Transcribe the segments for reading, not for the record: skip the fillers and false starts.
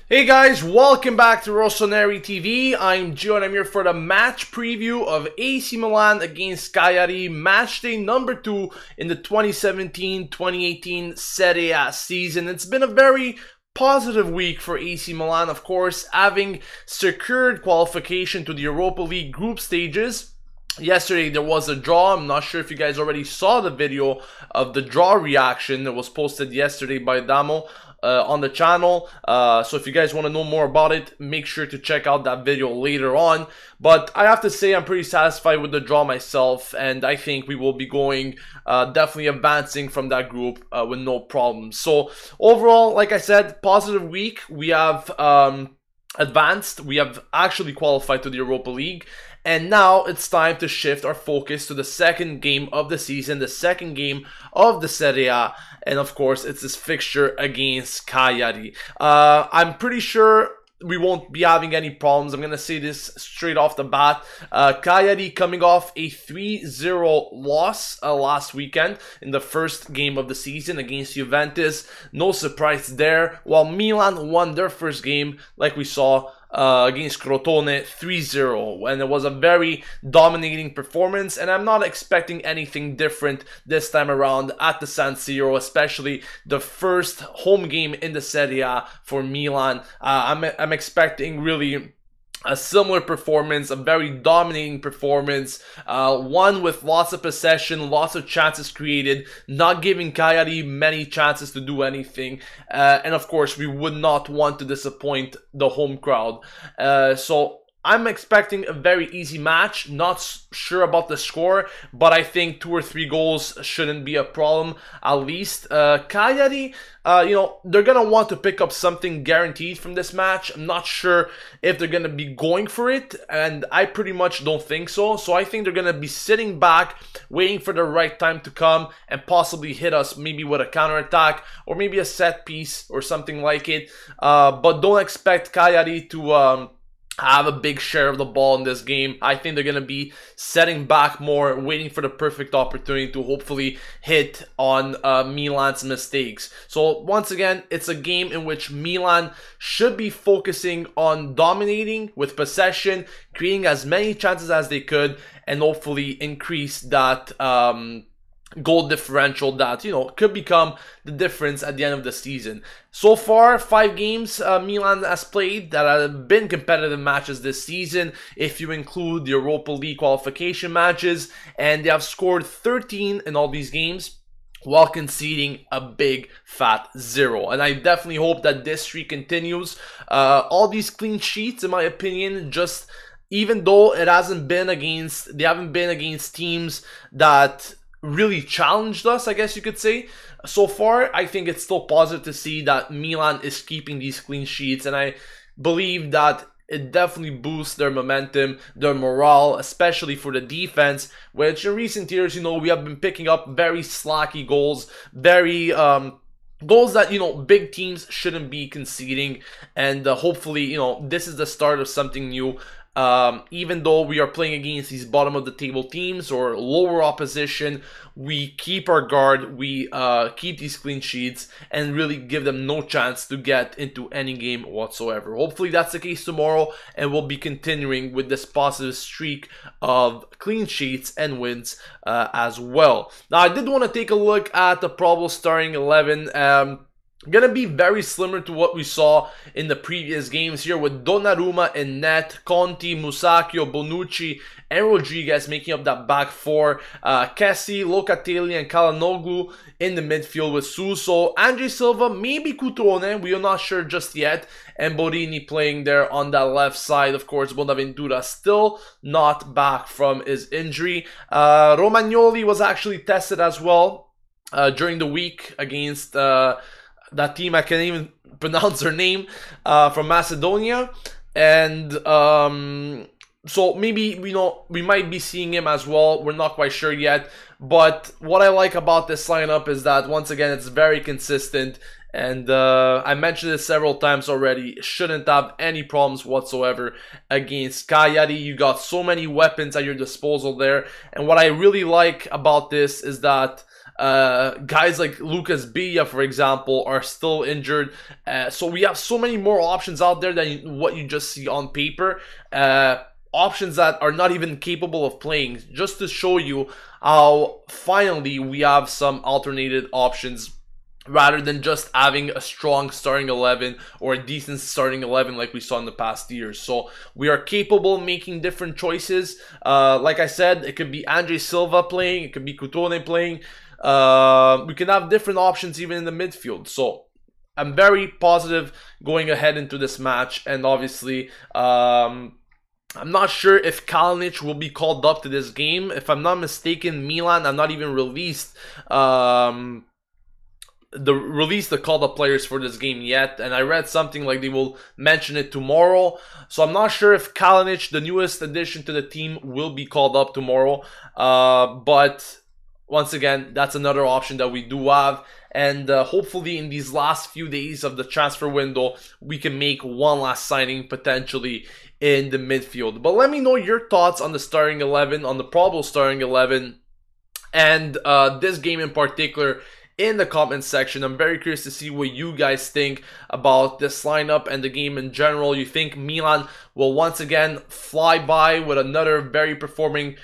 Hey guys, welcome back to Rossoneri TV. I'm Gio and I'm here for the match preview of AC Milan against Cagliari, match day number 2 in the 2017-2018 Serie A season. It's been a very positive week for AC Milan, of course, having secured qualification to the Europa League group stages. Yesterday there was a draw. I'm not sure if you guys already saw the video of the draw reaction that was posted yesterday by Damo on the channel. So if you guys want to know more about it, make sure to check out that video later on. But I have to say I'm pretty satisfied with the draw myself, and I think we will be going definitely advancing from that group with no problems. So overall, like I said, positive week. We have advanced. We have actually qualified to the Europa League. And now it's time to shift our focus to the second game of the season, the second game of the Serie A. And of course, it's this fixture against Cagliari. I'm pretty sure we won't be having any problems. I'm going to say this straight off the bat. Cagliari coming off a 3-0 loss last weekend in the first game of the season against Juventus. No surprise there. While Milan won their first game, like we saw, against Crotone 3-0, and it was a very dominating performance, and I'm not expecting anything different this time around at the San Siro, especially the first home game in the Serie A for Milan. I'm expecting really a similar performance, a very dominating performance, one with lots of possession, lots of chances created, not giving Cagliari many chances to do anything, and of course we would not want to disappoint the home crowd. So I'm expecting a very easy match. Not sure about the score, but I think 2 or 3 goals shouldn't be a problem, at least. Cagliari, you know, they're going to want to pick up something guaranteed from this match. I'm not sure if they're going to be going for it, and I pretty much don't think so. So I think they're going to be sitting back, waiting for the right time to come, and possibly hit us maybe with a counterattack, or maybe a set piece, or something like it. But don't expect Cagliari to have a big share of the ball in this game. I think they're going to be setting back more, waiting for the perfect opportunity to hopefully hit on Milan's mistakes. So once again, it's a game in which Milan should be focusing on dominating with possession, creating as many chances as they could, and hopefully increase that goal differential that, you know, could become the difference at the end of the season. So far, 5 games Milan has played that have been competitive matches this season, if you include the Europa League qualification matches, and they have scored 13 in all these games, while conceding a big fat 0. And I definitely hope that this streak continues. All these clean sheets, in my opinion, just even though it hasn't been against, they haven't been against teams that really challenged us, I guess you could say. So far, I think it's still positive to see that Milan is keeping these clean sheets, and I believe that it definitely boosts their momentum, their morale, especially for the defense, which in recent years, you know, we have been picking up very slacky goals, very goals that, you know, big teams shouldn't be conceding, and hopefully, you know, this is the start of something new. Even though we are playing against these bottom of the table teams or lower opposition, we keep our guard, we keep these clean sheets, and really give them no chance to get into any game whatsoever. Hopefully that's the case tomorrow, and we'll be continuing with this positive streak of clean sheets and wins as well. Now, I did want to take a look at the probable starting 11. Gonna be very similar to what we saw in the previous games here, with Donnarumma in net, Conti, Musacchio, Bonucci, and Rodriguez making up that back 4. Kessie, Locatelli, and Calhanoglu in the midfield with Suso, Andre Silva, maybe Cutrone, we are not sure just yet, and Borini playing there on that left side. Of course, Bonaventura still not back from his injury. Romagnoli was actually tested as well during the week against that team, I can't even pronounce their name, from Macedonia. And so maybe, you know, we might be seeing him as well. We're not quite sure yet. But what I like about this lineup is that, once again, it's very consistent. And I mentioned this several times already. Shouldn't have any problems whatsoever against Cagliari. You got so many weapons at your disposal there. And what I really like about this is that Guys like Lucas Billa, for example, are still injured. So we have so many more options out there than what you just see on paper. Options that are not even capable of playing, just to show you how finally we have some alternated options rather than just having a strong starting 11 or a decent starting 11 like we saw in the past years. So we are capable of making different choices. Like I said, it could be Andre Silva playing, it could be Coutone playing. We can have different options even in the midfield. So I'm very positive going ahead into this match, and obviously I'm not sure if Kalinic will be called up to this game. If I'm not mistaken, Milan have not even released the called up players for this game yet, and I read something like they will mention it tomorrow. So I'm not sure if Kalinic, the newest addition to the team, will be called up tomorrow. But once again, that's another option that we do have. And hopefully in these last few days of the transfer window, we can make one last signing potentially in the midfield. But let me know your thoughts on the starting 11, on the probable starting 11, and this game in particular in the comment section. I'm very curious to see what you guys think about this lineup and the game in general. You think Milan will once again fly by with another very dominant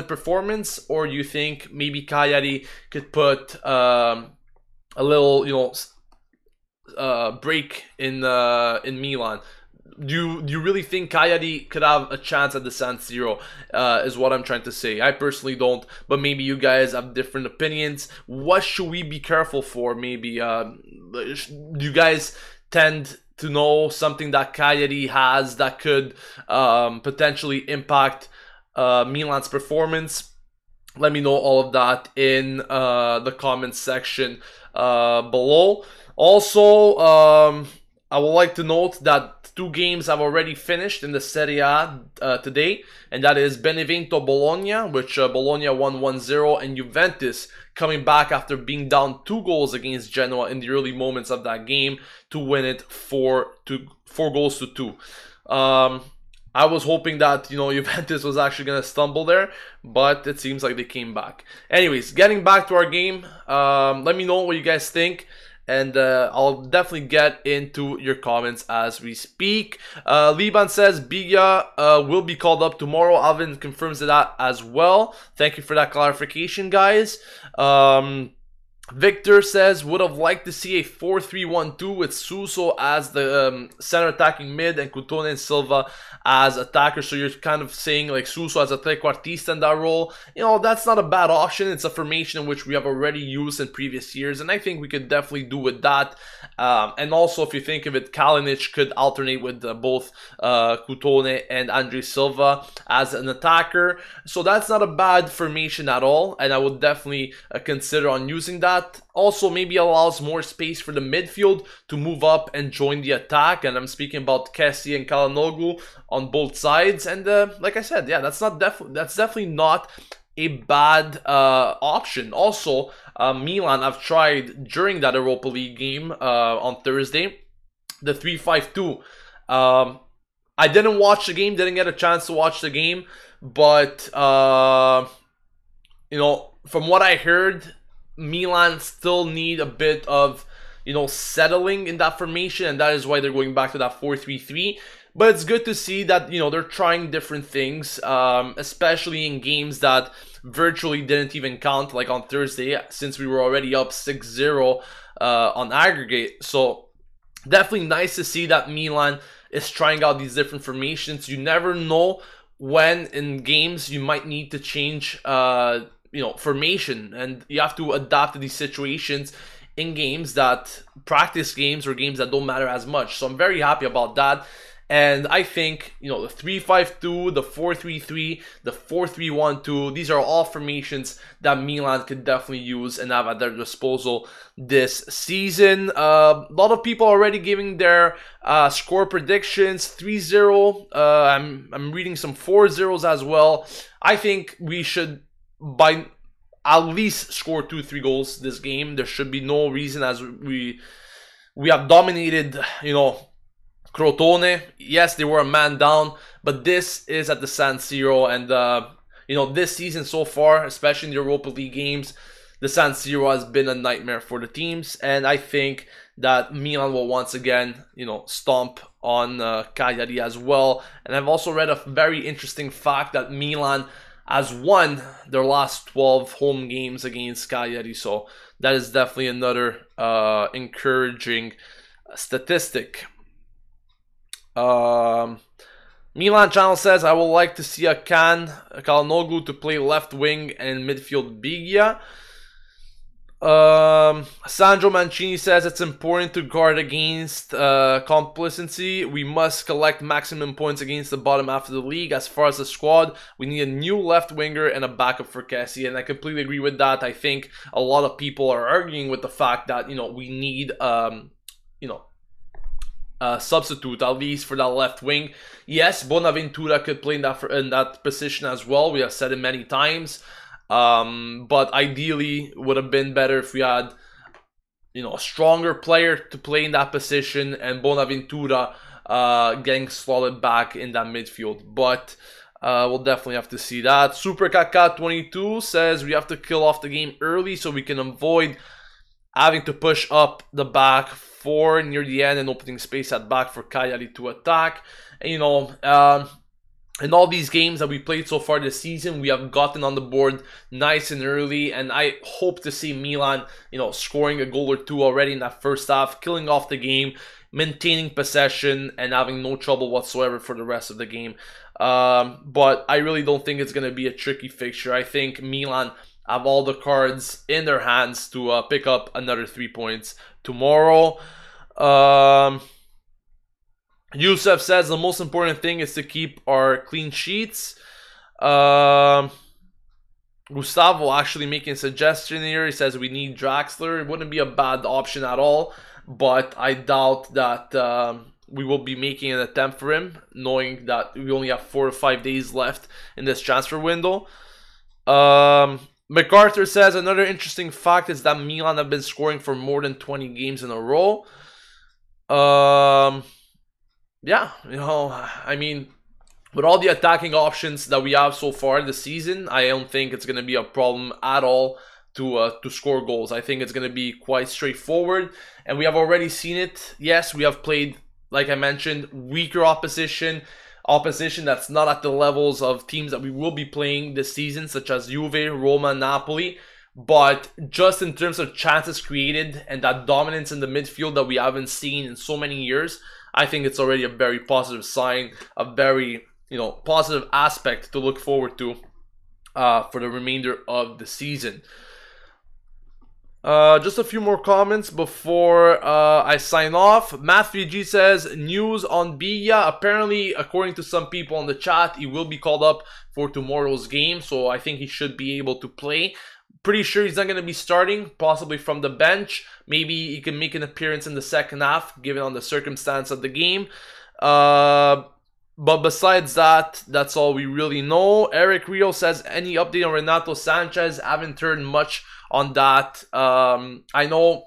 performance, or you think maybe Cagliari could put a little, break in Milan? Do you really think Cagliari could have a chance at the San Siro, is what I'm trying to say. I personally don't, but maybe you guys have different opinions. What should we be careful for? Maybe do you guys tend to know something that Cagliari has that could potentially impact Milan's performance? Let me know all of that in the comments section below. Also, I would like to note that 2 games have already finished in the Serie A today, and that is Benevento Bologna, which Bologna won 1-0, and Juventus coming back after being down 2 goals against Genoa in the early moments of that game to win it 4 goals to 2. I was hoping that, Juventus was actually going to stumble there, but it seems like they came back. Anyways, getting back to our game, let me know what you guys think. And I'll definitely get into your comments as we speak. Liban says Biga will be called up tomorrow. Alvin confirms that as well. Thank you for that clarification, guys. Victor says, would have liked to see a 4-3-1-2 with Suso as the center attacking mid and Coutone and Silva as attackers. So you're kind of saying like Suso as a trequartista in that role. That's not a bad option. It's a formation in which we have already used in previous years, and I think we could definitely do with that. And also, if you think of it, Kalinic could alternate with both Coutone and Andre Silva as an attacker. So that's not a bad formation at all, and I would definitely consider on using that. Also, maybe allows more space for the midfield to move up and join the attack, and I'm speaking about Kessie and Kalanoglu on both sides. And like I said, yeah, that's definitely not a bad option. Also, Milan have tried during that Europa League game on Thursday the 3-5-2. I didn't watch the game, didn't get a chance to watch the game, but from what I heard, Milan still need a bit of, settling in that formation, and that is why they're going back to that 4-3-3. But it's good to see that, they're trying different things, especially in games that virtually didn't even count, like on Thursday, since we were already up 6-0 on aggregate. So definitely nice to see that Milan is trying out these different formations. You never know when in games you might need to change formation, and you have to adapt to these situations in games that practice games or games that don't matter as much. So I'm very happy about that. And I think, the 3-5-2, the 4-3-3, the 4-3-1-2, these are all formations that Milan could definitely use and have at their disposal this season. A lot of people already giving their score predictions. 3-0. I'm reading some 4-0s as well. I think we should by at least score 2-3 goals this game. There should be no reason, as we have dominated, Crotone. Yes, they were a man down, but this is at the San Siro, and you know, this season so far, especially in the Europa League games, the San Siro has been a nightmare for the teams, and I think that Milan will once again, you know, stomp on Cagliari as well. And I've also read a very interesting fact that Milan has won their last 12 home games against Cagliari, so that is definitely another encouraging statistic. Milan channel says, I would like to see a Calhanoglu to play left wing and in midfield Biglia. Sandro Mancini says it's important to guard against complacency. We must collect maximum points against the bottom half of the league. As far as the squad, we need a new left winger and a backup for Kessie, and I completely agree with that. I think a lot of people are arguing with the fact that, you know, we need substitute at least for that left wing. Yes, Bonaventura could play in that position as well. We have said it many times. But ideally would have been better if we had, you know, a stronger player to play in that position and Bonaventura getting slotted back in that midfield. But we'll definitely have to see that. Super Kaka 22 says we have to kill off the game early so we can avoid having to push up the back four near the end and opening space at back for Cagliari to attack. And, you know, in all these games that we played so far this season, we have gotten on the board nice and early, and I hope to see Milan, you know, scoring a goal or two already in that first half, killing off the game, maintaining possession, and having no trouble whatsoever for the rest of the game. But I really don't think it's going to be a tricky fixture. I think Milan have all the cards in their hands to pick up another 3 points tomorrow. Yusuf says the most important thing is to keep our clean sheets. Gustavo actually making a suggestion here. He says we need Draxler. It wouldn't be a bad option at all, but I doubt that we will be making an attempt for him, knowing that we only have 4 or 5 days left in this transfer window. MacArthur says another interesting fact is that Milan have been scoring for more than 20 games in a row. Yeah, you know, I mean, with all the attacking options that we have so far this season, I don't think it's going to be a problem at all to score goals. I think it's going to be quite straightforward, and we have already seen it. Yes, we have played, like I mentioned, weaker opposition that's not at the levels of teams that we will be playing this season, such as Juve, Roma, Napoli. But just in terms of chances created and that dominance in the midfield that we haven't seen in so many years, I think it's already a very positive sign, a very, you know, positive aspect to look forward to for the remainder of the season. Just a few more comments before I sign off. Matthew G says, news on Biglia. Apparently, according to some people on the chat, he will be called up for tomorrow's game, so I think he should be able to play. Pretty sure he's not going to be starting, possibly from the bench. Maybe he can make an appearance in the second half, given on the circumstance of the game. But besides that, that's all we really know. Eric Rio says, any update on Renato Sanchez? Haven't heard much on that. I know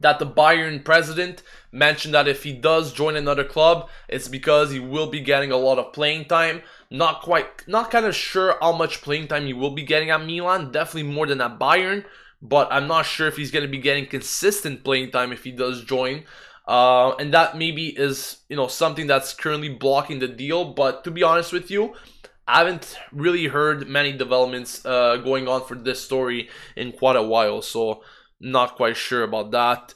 that the Bayern president mentioned that if he does join another club, it's because he will be getting a lot of playing time. Not kind of sure how much playing time he will be getting at Milan. Definitely more than at Bayern, but I'm not sure if he's going to be getting consistent playing time if he does join. And that maybe is, you know, something that's currently blocking the deal. But to be honest with you, I haven't really heard many developments going on for this story in quite a while, so not quite sure about that.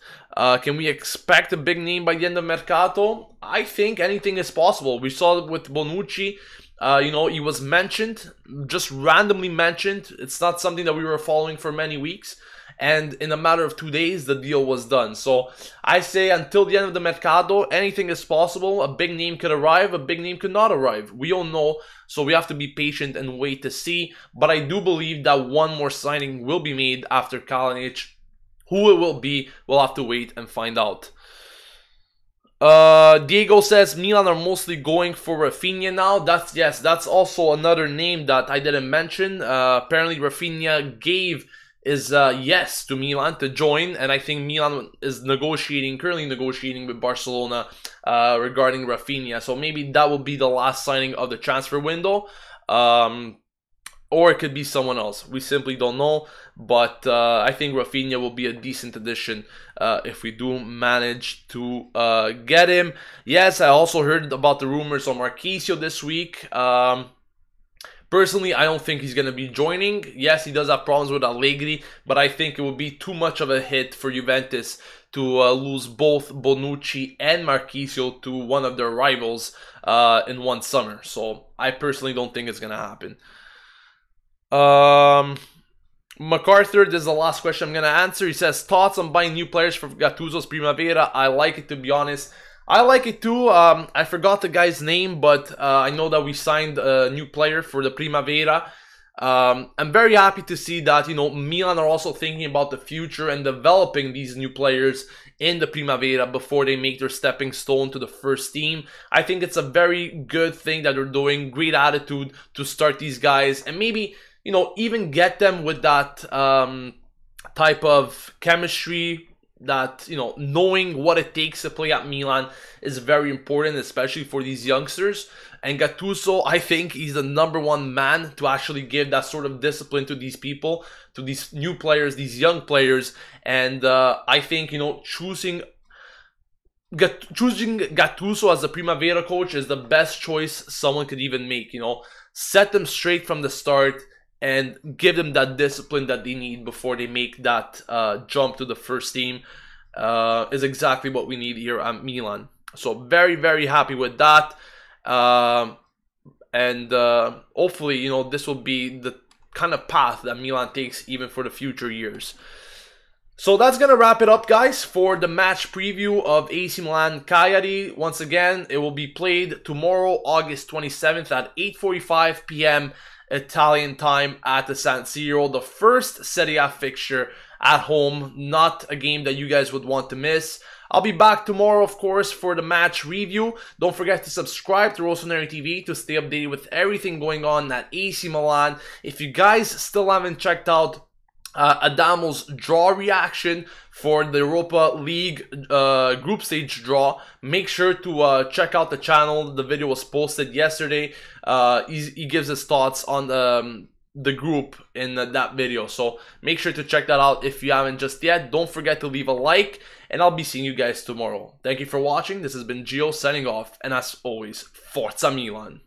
Can we expect a big name by the end of Mercato? I think anything is possible. We saw it with Bonucci. You know, he was mentioned, just randomly mentioned. It's not something that we were following for many weeks. And in a matter of 2 days, the deal was done. So I say until the end of the Mercato, anything is possible. A big name could arrive, a big name could not arrive. We don't know, so we have to be patient and wait to see. But I do believe that one more signing will be made after Kalinic. Who it will be, we'll have to wait and find out. Diego says Milan are mostly going for Rafinha now. That's also another name that I didn't mention. Apparently Rafinha gave his yes to Milan to join, and I think Milan is currently negotiating with Barcelona regarding Rafinha. So maybe that will be the last signing of the transfer window. or it could be someone else. We simply don't know, but I think Rafinha will be a decent addition if we do manage to get him. Yes, I also heard about the rumors on Marquinhos this week. Personally, I don't think he's going to be joining. Yes, he does have problems with Allegri, but I think it would be too much of a hit for Juventus to lose both Bonucci and Marquinhos to one of their rivals in one summer. So I personally don't think it's going to happen. MacArthur, this is the last question I'm going to answer. He says, thoughts on buying new players for Gattuso's Primavera? I like it, to be honest. I like it too. I forgot the guy's name, but I know that we signed a new player for the Primavera. I'm very happy to see that, you know, Milan are also thinking about the future and developing these new players in the Primavera before they make their stepping stone to the first team. I think it's a very good thing that they're doing. Great attitude to start these guys and maybe, you know, even get them with that type of chemistry, that, you know, knowing what it takes to play at Milan is very important, especially for these youngsters. And Gattuso, I think he's the #1 man to actually give that sort of discipline to these people, to these new players, these young players. And I think, you know, choosing Gattuso as the Primavera coach is the best choice someone could even make. You know, set them straight from the start and give them that discipline that they need before they make that jump to the first team is exactly what we need here at Milan. So very, very happy with that. Hopefully, you know, this will be the kind of path that Milan takes even for the future years. So that's going to wrap it up, guys, for the match preview of AC Milan Cagliari. Once again, it will be played tomorrow, August 27th at 8:45 p.m. Italian time at the San Siro. The first Serie A fixture at home, not a game that you guys would want to miss. I'll be back tomorrow, of course, for the match review. Don't forget to subscribe to Rossoneri TV to stay updated with everything going on at AC Milan. If you guys still haven't checked out Adamo's draw reaction for the Europa League group stage draw, make sure to check out the channel. The video was posted yesterday. He gives his thoughts on the group in that video, so make sure to check that out if you haven't just yet. Don't forget to leave a like, and I'll be seeing you guys tomorrow. Thank you for watching. This has been Gio signing off, and as always, Forza Milan.